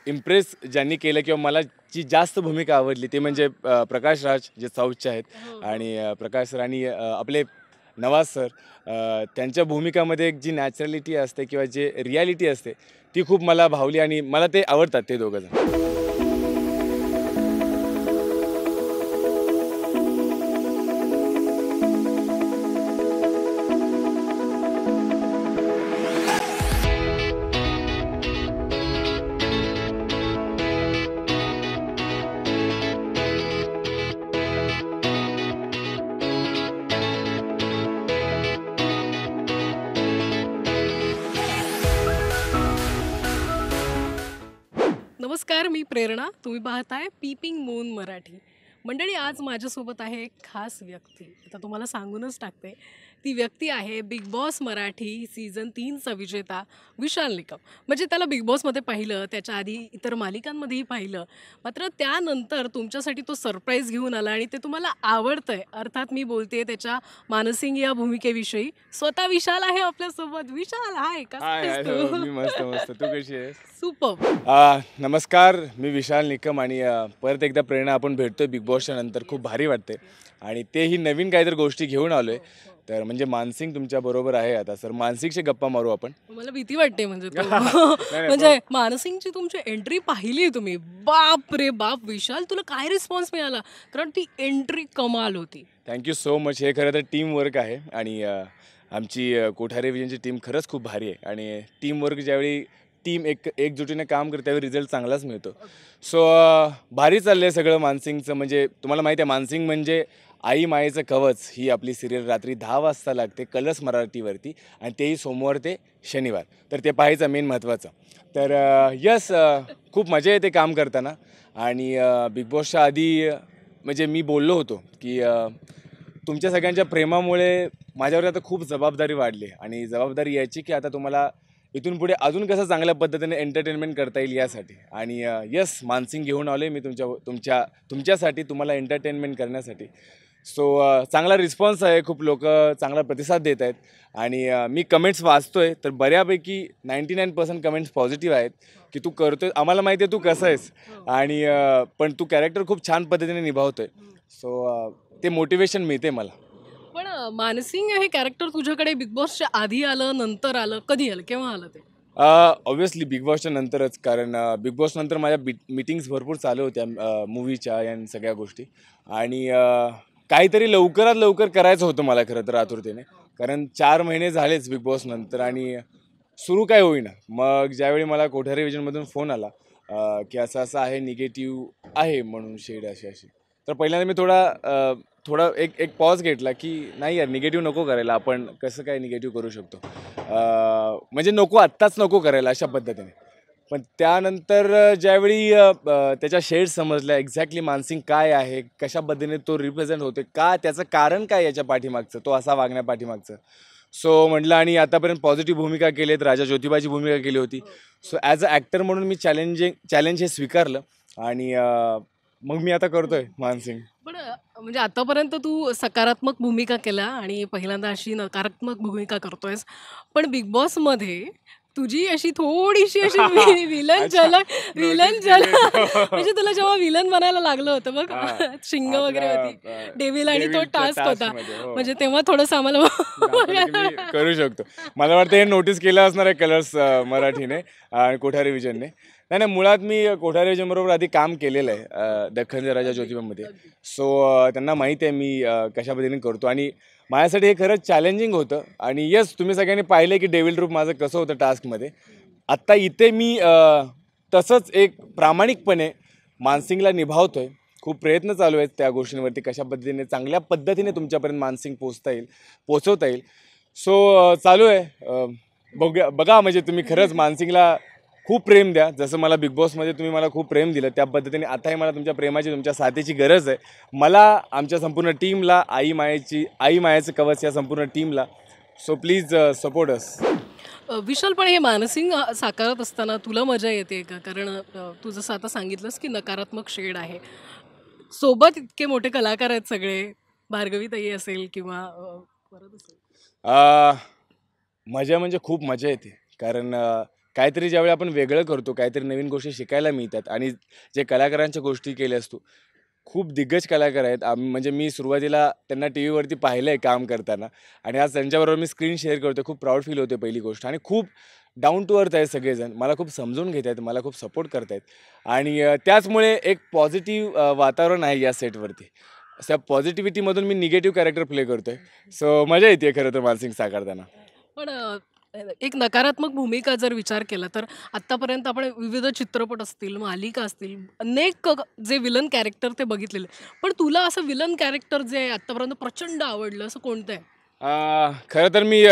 Impress ज्यांनी केलं किंवा मला जी जास्त भूमिका आवडली ते म्हणजे प्रकाश राज जे साऊथचे आहेत आणि प्रकाश सर आणि आपले नवाज सर त्यांच्या भूमिकामध्ये एक जी नॅचरॅलिटी असते किंवा जे रियालिटी असते ती खूप मला भावली आणि मला ते आवडतात ते दोघंजण. नमस्कार, मी प्रेरणा. तुम्ही पाहताय पीपिंग मून मराठी. मंडळी, आज माझ्यासोबत आहे एक खास व्यक्ती. आता तुम्हाला सांगूनच टाकते. ती व्यक्ती आहे बिग बॉस मराठी सीझन 3चा विजेता विशाल निकम. म्हणजे त्याला बिग बॉसमध्ये पाहिलं, त्याच्या आधी इतर मालिकांमध्येही पाहिलं. मात्र त्यानंतर तुमच्यासाठी तो सरप्राईज घेऊन आला आणि ते तुम्हाला आवडतंय. अर्थात मी बोलते त्याच्या मानसिंग या भूमिकेविषयी. स्वतः विशाल आहे आपल्यासोबत. विशाल, हाय, कसा आहेस तू? मी मस्त मस्त. तू कशी आहेस? सुपर. नमस्कार, मी विशाल निकम आणि परत एकदा प्रेरणा आपण भेटतोय बिग बॉसच्या नंतर. खूप भारी वाटते आणि तेही नवीन काहीतरी गोष्टी घेऊन आलोय. तर म्हणजे मानसिंग तुमच्या बरोबर आहे आता. सर, मानसिंगशी गप्पा मारू आपण. मला भीती वाटते म्हणजे म्हणजे मानसिंगची तुमची एंट्री पाहिली तुम्ही, बाप रे बाप. विशाल, तुला काय रिस्पॉन्स मिळाला? कारण ती एंट्री कमाल होती. Thank you so much. हे खरं तर टीम वर्क आहे आणि आमची कोठारे विजनची टीम खरंच खूप भारी आहे आणि टीम वर्क ज्यावेळी टीम एकजुटीने काम करते त्यावेळी रिझल्ट चांगलाच मिळतो. सो भारी चाललं आहे सगळं मानसिंगचं. म्हणजे तुम्हाला माहिती आहे मानसिंग म्हणजे आई मायेचं कवच ही आपली सिरियल रात्री 10 वाजता लागते कलर्स मराठीवरती आणि तेही सोमवार ते शनिवार. तर ते पाहायचं मेन महत्त्वाचं. तर यस, खूप मजा येते काम करताना आणि बिग बॉसच्या आधी म्हणजे मी बोललो होतो की तुमच्या सगळ्यांच्या प्रेमामुळे माझ्यावर आता खूप जबाबदारी वाढली आणि जबाबदारी यायची की आता तुम्हाला इथून पुढे अजून कसं चांगल्या पद्धतीने एंटरटेनमेंट करता येईल यासाठी. आणि यस, मानसिंग घेऊन आलो आहे मी तुमच्यासाठी तुम्हाला एंटरटेनमेंट करण्यासाठी. सो चांगला रिस्पॉन्स आहे. खूप लोक चांगला प्रतिसाद देत आहेत आणि मी कमेंट्स वाचतोय तर बऱ्यापैकी 99% कमेंट्स पॉझिटिव्ह आहेत की तू करतोय. आम्हाला माहिती आहे तू कसं आहेस आणि पण तू कॅरेक्टर खूप छान पद्धतीने निभावतोय. सो ते मोटिवेशन मिळते मला. पण मानसिंग हे कॅरेक्टर तुझ्याकडे बिग बॉसच्या आधी आलं, नंतर आलं, कधी आलं, केव्हा आलं ते? ऑब्व्हियसली बिग बॉसच्या नंतरच. कारण बिग बॉस नंतर माझ्या मीटिंग्स भरपूर चालू होत्या मूवीच्या या सगळ्या गोष्टी आणि काहीतरी लवकरात लवकर करायचं होतं मला खरं तर आतुरतेने. कारण 4 महिने झालेच बिग बॉस नंतर आणि सुरू काय होईना. मग ज्यावेळी मला कोठारे विजनमधून फोन आला की असं असं आहे, निगेटिव्ह आहे म्हणून शेड अशी. तर पहिल्यांदा मी थोडा एक पॉज घेतला की नाही यार, निगेटिव्ह नको करायला. आपण कसं काय निगेटिव्ह करू शकतो, म्हणजे नको आत्ताच नको करायला अशा पद्धतीने. पण त्यानंतर ज्यावेळी त्याच्या शेड्स समजल्या एक्झॅक्टली मानसिंग काय आहे, कशा पद्धतीने तो रिप्रेझेंट होते, का त्याचं कारण काय याच्या पाठीमागचं, तो असा वागण्या पाठीमागचं. सो म्हटलं आणि आतापर्यंत पॉझिटिव्ह भूमिका केली आहेत, राजा ज्योतिबाची भूमिका केली होती. सो ॲज अ ॲक्टर म्हणून मी चॅलेंज हे स्वीकारलं आणि मग मी आता करतोय मानसिंग. पण म्हणजे आतापर्यंत तू सकारात्मक भूमिका केल्या आणि पहिल्यांदा अशी नकारात्मक भूमिका करतोयस. पण बिग बॉसमध्ये तुझी अशी थोडीशी अशी विलन अच्छा, झलक notice केली म्हणजे तुला जेव्हा विलन बनायला लागलं होतं बघ, शिंग वगैरे होती, डेव्हिल आणि तो डेव्हिलच्या टास्क होता, टास्कमध्ये, हो. म्हणजे तेव्हा थोडंसं आम्हाला दाखवलं की मी करू शकतो. मला वाटतं हे नोटीस केलं असणार आहे कलर्स मराठीने आणि कोठारे विजनने. नाही नाही, मुळात मी कोठारे विजनबरोबर आधी काम केलेलं आहे दख्खनच्या राजा ज्योतिबामध्ये. सो त्यांना माहीत आहे मी कशा पद्धतीने करतो आणि माझ्यासाठी हे खरंच चॅलेंजिंग होतं. आणि येस, तुम्ही सगळ्यांनी पाहिलं की डेव्हिल रूप माझं कसं होतं टास्कमध्ये. आत्ता इथे मी तसंच एक प्रामाणिकपणे मानसिंगला निभावतोय. खूप प्रयत्न चालू आहेत त्या गोष्टींवरती, कशा पद्धतीने चांगल्या पद्धतीने तुमच्यापर्यंत मानसिंग पोचवता येईल. सो चालू आहे. बघा म्हणजे तुम्ही खरंच मानसिंगला खूप प्रेम द्या. जसं मला बिग बॉसमध्ये तुम्ही मला खूप प्रेम दिलं त्या पद्धतीने आताही मला तुमच्या प्रेमाची, तुमच्या साथीची गरज आहे. मला, आमच्या संपूर्ण टीमला, आई मायेचं कवच या संपूर्ण टीमला. So please support us. Vishal, पण हे मानसिंग साकारत असताना तुला मजा येते का? कारण तू जसं आता सांगितलंस की नकारात्मक शेड आहे, सोबत इतके मोठे कलाकार आहेत सगळे, भार्गवी ताई असेल किंवा परत असेल. मजा म्हणजे खूप मजा येते. कारण काहीतरी ज्यावेळी आपण वेगळं करतो, काहीतरी नवीन गोष्टी शिकायला मिळतात आणि जे कलाकारांच्या गोष्टी केल्या असतो, खूप दिग्गज कलाकार आहेत. म्हणजे मी सुरुवातीला त्यांना टी व्हीवरती पाहिलं आहे काम करताना आणि आज त्यांच्याबरोबर मी स्क्रीन शेअर करतो. खूप प्राऊड फील होते पहिली गोष्ट आणि खूप डाऊन टू अर्थ आहेत सगळेजण. मला खूप समजून घेत आहेत, मला खूप सपोर्ट करत आहेत आणि त्याचमुळे एक पॉझिटिव्ह वातावरण आहे या सेटवरती. त्या पॉझिटिव्हिटीमधून मी निगेटिव्ह कॅरेक्टर प्ले करतो आहे. सो मजा येते खरं तर मानसिंग साकारताना. पण एक नकारात्मक भूमिका जर विचार केला तर आत्तापर्यंत आपण विविध चित्रपट असतील, मालिका असतील, अनेक जे विलन कॅरेक्टर ते बघितलेले. पण तुला असं विलन कॅरेक्टर जे आहे आत्तापर्यंत प्रचंड आवडलं असं कोणतं आहे? खरं तर मी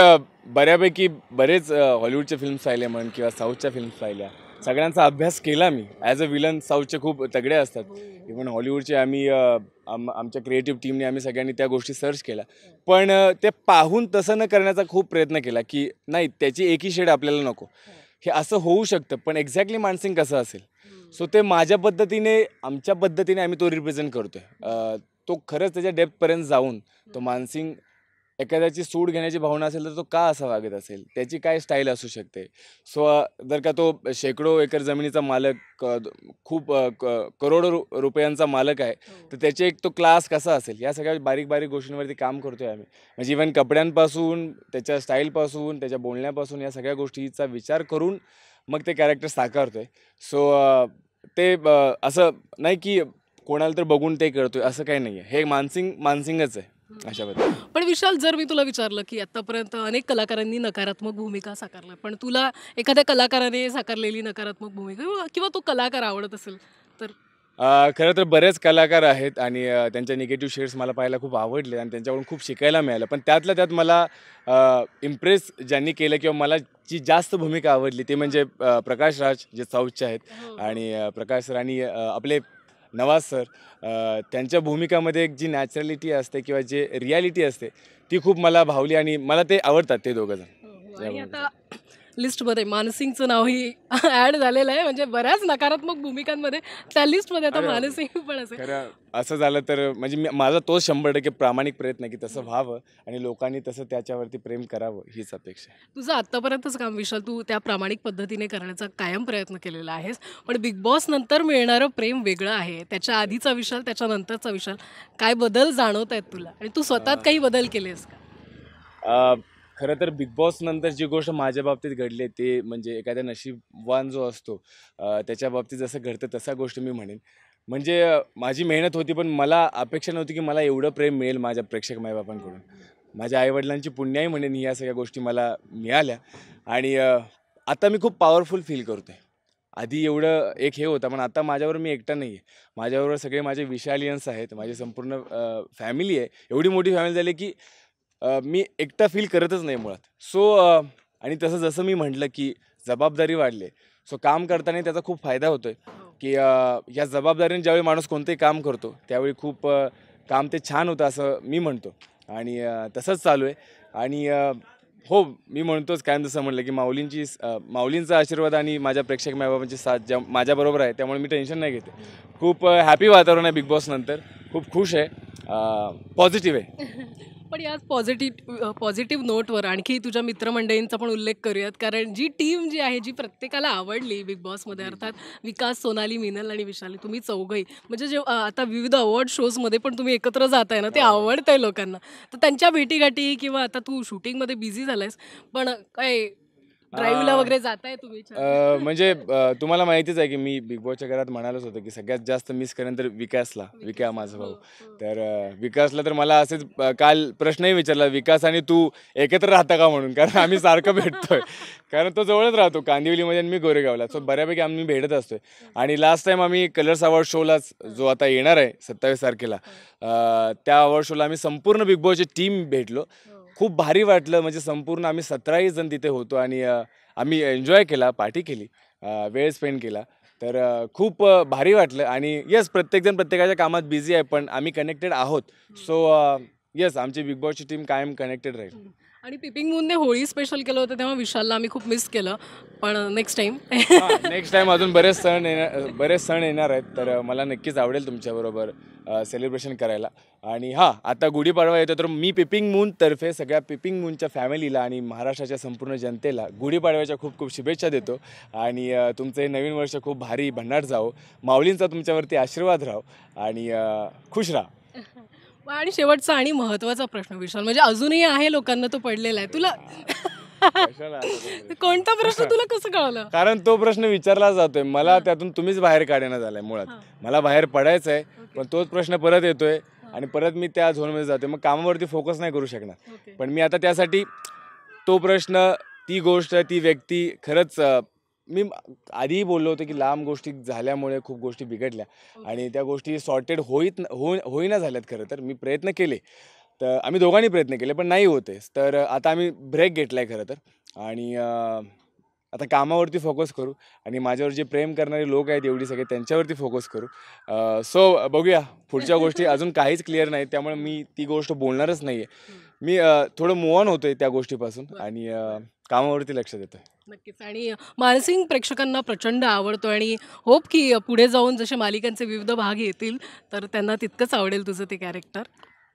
बऱ्यापैकी बरेच हॉलिवूडचे फिल्म्स पाहिले म्हण किंवा साऊथच्या फिल्म्स पाहिल्या. सगळ्यांचा अभ्यास केला मी. ॲज अ विलन साऊथचे खूप तगडे असतात. इव्हन हॉलिवूडचे आम्ही आमच्या क्रिएटिव्ह टीमने आम्ही सगळ्यांनी त्या गोष्टी सर्च केल्या. पण ते पाहून तसं न करण्याचा खूप प्रयत्न केला, की नाही त्याची एकही शेड आपल्याला नको. हे असं होऊ शकतं, पण एक्झॅक्टली मानसिंग कसं असेल? सो ते माझ्या पद्धतीने, आमच्या पद्धतीने आम्ही तो रिप्रेझेंट करतोय. तो खरंच त्याच्या डेप्थपर्यंत जाऊन तो मानसिंग एखाद्याची सूड घेण्याची भावना असेल तर तो का असा वागत असेल, त्याची काय स्टाईल असू शकते. सो जर का तो शेकडो एकर जमिनीचा मालक, खूप करोडो रुपयांचा मालक आहे, तर त्याचे एक तो क्लास कसा असेल, या सगळ्या बारीक बारीक गोष्टींवरती काम करतोय आम्ही. म्हणजे इव्हन कपड्यांपासून, त्याच्या स्टाईलपासून, त्याच्या बोलण्यापासून या सगळ्या गोष्टीचा विचार करून मग ते कॅरेक्टर साकारतोय. सो ते असं नाही की कोणाला तर बघून ते करतोय असं काही नाही आहे. हे मानसिंगच आहे अशा पद्धतीने. पण विशाल, जर मी तुला विचारलं की आतापर्यंत अनेक कलाकारांनी नकारात्मक भूमिका साकारल्या, पण तुला एखाद्या कलाकाराने साकारलेली नकारात्मक भूमिका किंवा किंवा तो कलाकार आवडत असेल तर? खरं तर बरेच कलाकार आहेत आणि त्यांच्या निगेटिव्ह शेड्स मला पाहायला खूप आवडले आणि त्यांच्याकडून खूप शिकायला मिळालं. पण त्यातल्या त्यात मला इम्प्रेस ज्यांनी केलं किंवा मला जी जास्त भूमिका आवडली ते म्हणजे प्रकाश राज, जे साऊथचे आहेत. हो, हो. आणि प्रकाश सर आणि आपले नवाज सर, त्यांच्या भूमिकामध्ये एक जी नॅचरॅलिटी असते किंवा जे रियालिटी असते ती खूप मला भावली आणि मला ते आवडतात ते दोघंजण. हो, हो. आणि आता लिस्टमध्ये मानसिंगचं नावही ॲड झालेलं आहे. म्हणजे बऱ्याच नकारात्मक भूमिकांमध्ये त्या लिस्टमध्ये आता अरे बापरे. मानसिंग पण असेल. खरं असं झालं तर म्हणजे माझा तोच 100% प्रामाणिक प्रयत्न आहे की तसं व्हावं आणि लोकांनी तसं त्याच्यावरती प्रेम करावं हीच अपेक्षा आहे. तुझं आत्तापर्यंतच काम विशाल, तू त्या प्रामाणिक पद्धतीने करण्याचा कायम प्रयत्न केलेला आहेस. पण बिग बॉस नंतर मिळणारं प्रेम वेगळं आहे. त्याच्या आधीचा विशाल, त्याच्यानंतरचा विशाल, काय बदल जाणवत आहेत तुला आणि तू स्वतःत काही बदल केलेस का? अ, खरं तर बिग बॉस नंतर जी गोष्ट माझ्या बाबतीत घडली ते म्हणजे एखाद्या नशीबवान जो असतो, त्याच्या बाबतीत जसं घडतं तसा गोष्ट मी म्हणेन. म्हणजे माझी मेहनत होती पण मला अपेक्षा नव्हती की मला एवढं प्रेम मिळेल माझ्या प्रेक्षक मायबापांकडून. माझ्या आईवडिलांची पुण्याई म्हणेन ही, या सगळ्या गोष्टी मला मिळाल्या आणि आता मी खूप पॉवरफुल फील करतोय. आधी एवढं एक हे होतं, पण आता माझ्याबरोबर मी एकटा नाही आहे. माझ्याबरोबर सगळे माझे विशालियन्स आहेत, माझी संपूर्ण फॅमिली आहे. एवढी मोठी फॅमिली झाली की मी एकटा फील करतच नाही मुळात. सो आणि तसं जसं मी म्हटलं की जबाबदारी वाढली. सो काम करताना त्याचा खूप फायदा होतोय की या जबाबदारीने ज्यावेळी माणूस कोणतंही काम करतो त्यावेळी खूप काम ते छान होतं असं मी म्हणतो आणि तसंच चालू आहे. आणि हो, मी म्हणतोच कायम जसं म्हटलं की माऊलींचा आशीर्वाद आणि माझ्या प्रेक्षक मायबाबांची साथ ज्या माझ्याबरोबर आहे त्यामुळे मी टेन्शन नाही घेते. खूप हॅपी वातावरण आहे बिग बॉस नंतर. खूप खुश आहे, पॉझिटिव्ह आहे. पण याच पॉझिटिव्ह नोटवर आणखी तुझ्या मित्रमंडळींचा पण उल्लेख करूयात. कारण जी टीम जी आहे, जी प्रत्येकाला आवडली बिग बॉसमध्ये, अर्थात विकास, सोनाली, मिनल आणि विशाली, तुम्ही चौघंही म्हणजे जे आता विविध अवॉर्ड शोजमध्ये पण तुम्ही एकत्र जाताय ना, ते आवडतंय लोकांना. तर त्यांच्या भेटीगाठी किंवा आता तू शूटिंगमध्ये बिझी झालायस, पण काय ड्राईव्हला वगैरे जाताय तुम्ही छान? म्हणजे तुम्हाला माहितीच आहे की मी बिग बॉसच्या घरात म्हणालच होतं की सगळ्यात जास्त मिस करेन तर विका माझा भाऊ. हो, हो. तर विकासला तर मला असेच काल प्रश्नही विचारला, विकास आणि तू एकत्र राहता का म्हणून, कारण आम्ही सारखं भेटतोय. कारण तो जवळच राहतो कांदिवलीमध्ये आणि मी गोरेगावला. सो बऱ्यापैकी आम्ही भेटत असतोय. आणि लास्ट टाइम आम्ही कलर्स अवॉर्ड शोलाच, जो आता येणार आहे 27 तारखेला, त्या अवॉर्ड शोला आम्ही संपूर्ण बिग बॉसची टीम भेटलो. हो. खूप भारी वाटलं. म्हणजे संपूर्ण आम्ही 17ही जण तिथे होतो आणि आम्ही एन्जॉय केला, पार्टी केली, वेळ स्पेंड केला. तर खूप भारी वाटलं आणि येस, प्रत्येकजण प्रत्येकाच्या कामात बिझी आहे, पण आम्ही कनेक्टेड आहोत. सो येस, आमची बिग बॉसची टीम कायम कनेक्टेड राहील. आणि पिपिंग मूनने होळी स्पेशल केलं होतं तेव्हा विशालला आम्ही खूप मिस केलं, पण नेक्स्ट टाइम नेक्स्ट टाइम अजून बरेच सण येणार आहेत, तर मला नक्कीच आवडेल तुमच्याबरोबर सेलिब्रेशन करायला. आणि हां, आता गुढीपाडवा येतो, तर मी पिपिंग मूनतर्फे सगळ्या पिपिंग मूनच्या फॅमिलीला आणि महाराष्ट्राच्या संपूर्ण जनतेला गुढीपाडव्याच्या खूप खूप शुभेच्छा देतो. आणि तुमचं हे नवीन वर्ष खूप भारी भन्नाट जावो, माऊलींचा तुमच्यावरती आशीर्वाद राहो आणि खुश राहा. आणि शेवटचा आणि महत्त्वाचा प्रश्न विशाल, म्हणजे अजूनही आहे लोकांना तो पडलेला आहे तुला. कशाला आता तो प्रश्न? कोणता प्रश्न तुला कसं कळलं? कारण तो प्रश्न विचारला जातोय मला, त्यातून तुम्हीच बाहेर काढण्यात झालाय मुळात. मला बाहेर पडायचं आहे, पण तोच प्रश्न परत येतोय आणि परत मी त्या झोनमध्ये जातोय, मग कामावरती फोकस नाही करू शकणार. ओके. पण मी आता त्यासाठी तो प्रश्न, ती गोष्ट, ती व्यक्ती खरंच मी आधीही बोललो होतो की लांब गोष्टी झाल्यामुळे खूप गोष्टी बिघडल्या आणि त्या गोष्टी सॉर्टेड होईना झाल्यात. खरं तर मी प्रयत्न केले, तर आम्ही दोघांनी प्रयत्न केले, पण नाही होतेच. तर आता आम्ही ब्रेक घेतला आहे खरं तर. आणि आता कामावरती फोकस करू आणि माझ्यावर जे प्रेम करणारे लोक आहेत एवढी सगळे, त्यांच्यावरती फोकस करू. सो बघूया पुढच्या गोष्टी. अजून काहीच क्लिअर नाही, त्यामुळे मी ती गोष्ट बोलणारच नाही आहे. मी थोडं मूव्ह ऑन होतोय त्या गोष्टीपासून आणि कामावरती लक्ष देतोय. नक्कीच. आणि मानसिंग प्रेक्षकांना प्रचंड आवडतो आणि होप की पुढे जाऊन जसे मालिकांचे विविध भाग येतील तर त्यांना तितकंच आवडेल तुझं ते कॅरेक्टर.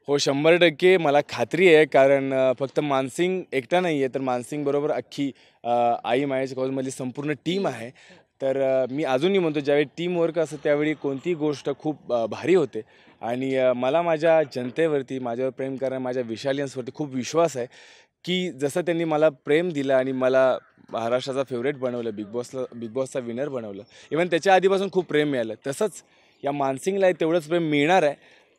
हो, 100% मला खात्री आहे. कारण फक्त मानसिंग एकटा नाही आहे, तर मानसिंगबरोबर अख्खी आई मायाच्या कॉलेजमधली संपूर्ण टीम आहे. तर मी अजूनही म्हणतो, ज्यावेळी टीमवर्क असतं त्यावेळी कोणतीही गोष्ट खूप भारी होते. आणि मला माझ्या जनतेवरती, माझ्यावर प्रेम करणाऱ्या माझ्या विशालियन्सवरती खूप विश्वास आहे की जसं त्यांनी मला प्रेम दिलं आणि मला महाराष्ट्राचा फेवरेट बनवलं, बिग बॉसचा विनर बनवलं, इव्हन त्याच्या आधीपासून खूप प्रेम मिळालं, तसंच या मानसिंगला तेवढंच प्रेम मिळणार आहे.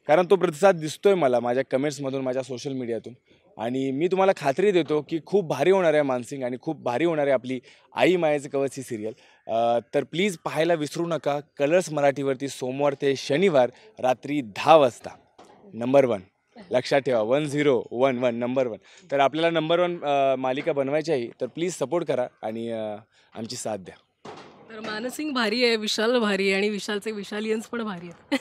कारण तो प्रतिसाद दिसतोय मला माझ्या कमेंट्समधून, माझ्या सोशल मीडियातून. आणि मी तुम्हाला खात्री देतो की खूप भारी होणार आहे मानसिंग आणि खूप भारी होणार आहे आपली आई मायेचं कवच ही सिरियल. तर प्लीज पाहायला विसरू नका. कलर्स मराठीवरती सोमवार ते शनिवार रात्री 10 वाजता. नंबर 1 लक्षात ठेवा, 1011 नंबर 1. तर आपल्याला नंबर 1 मालिका बनवायची आहे, तर प्लीज सपोर्ट करा आणि आमची साथ द्या. तर मानसिंग भारी आहे, विशाल भारी आहे आणि विशालचे विशालियन्स पण भारी आहेत.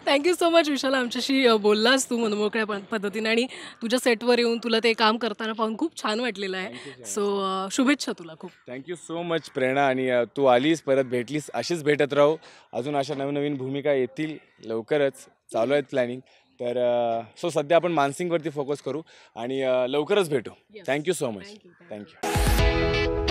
थँक्यू सो मच विशाल, आमच्याशी बोललास तू मनमोकळ्या पद्धतीने आणि तुझ्या सेटवर येऊन तुला ते काम करताना पाहून खूप छान वाटलेलं आहे. सो शुभेच्छा तुला खूप. थँक्यू सो मच प्रेरणा. आणि तू आलीस, परत भेटलीस, अशीच भेटत राहू. अजून अशा नवीन भूमिका येतील लवकरच, चालू आहेत प्लॅनिंग. तर सो सध्या आपण मानसिंगवरती फोकस करू आणि लवकरच भेटू. Thank you so much. थँक्यू.